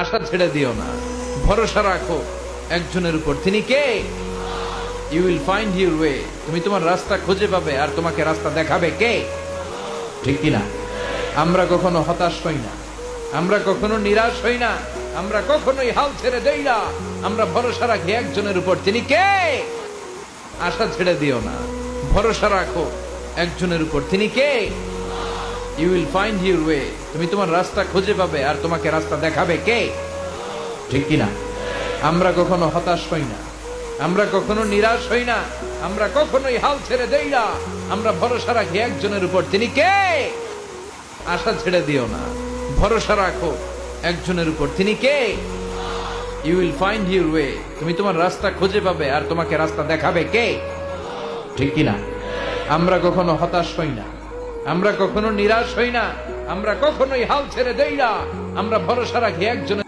আশা ছেড়ে দিও না, ভরসা রাখো একজনের উপর। তিনি কে? You will find your way. তুমি তোমার রাস্তা খুঁজে পাবে, আর তোমাকে রাস্তা দেখাবে কে? ঠিক কিনা? আমরা কখনো হতাশ হই না, আমরা কখনো নিরাশ হই না, আমরা কখনোই হাল ছেড়ে দেই না। আমরা ভরসা রাখি একজনের উপর। তিনি কে? আশা ছেড়ে দিও না, ভরসা রাখো একজনের উপর। তিনি কে? You will find your way. তুমি তোমার রাস্তা খুঁজে পাবে, আর তোমাকে রাস্তা দেখাবে কে? ঠিক কিনা? আমরা কখনো হতাশ হই না, আমরা কখনো নিরাশ হই না, আমরা কখনোই হাল ছেড়ে দেই না। আমরা ভরসা রাখি একজনের উপর। তিনি কে? আশা ছেড়ে দিও না, ভরসা রাখো একজনের উপর। তিনি কে? You will find your way. তুমি তোমার রাস্তা খুঁজে পাবে, আর তোমাকে রাস্তা দেখাবে কে? ঠিক কিনা? আমরা কখনো হতাশ হই না, আমরা কখনো নিরাশ হই না, আমরা কখনোই হাল ছেড়ে দেই না। আমরা ভরসা রাখি একজনের।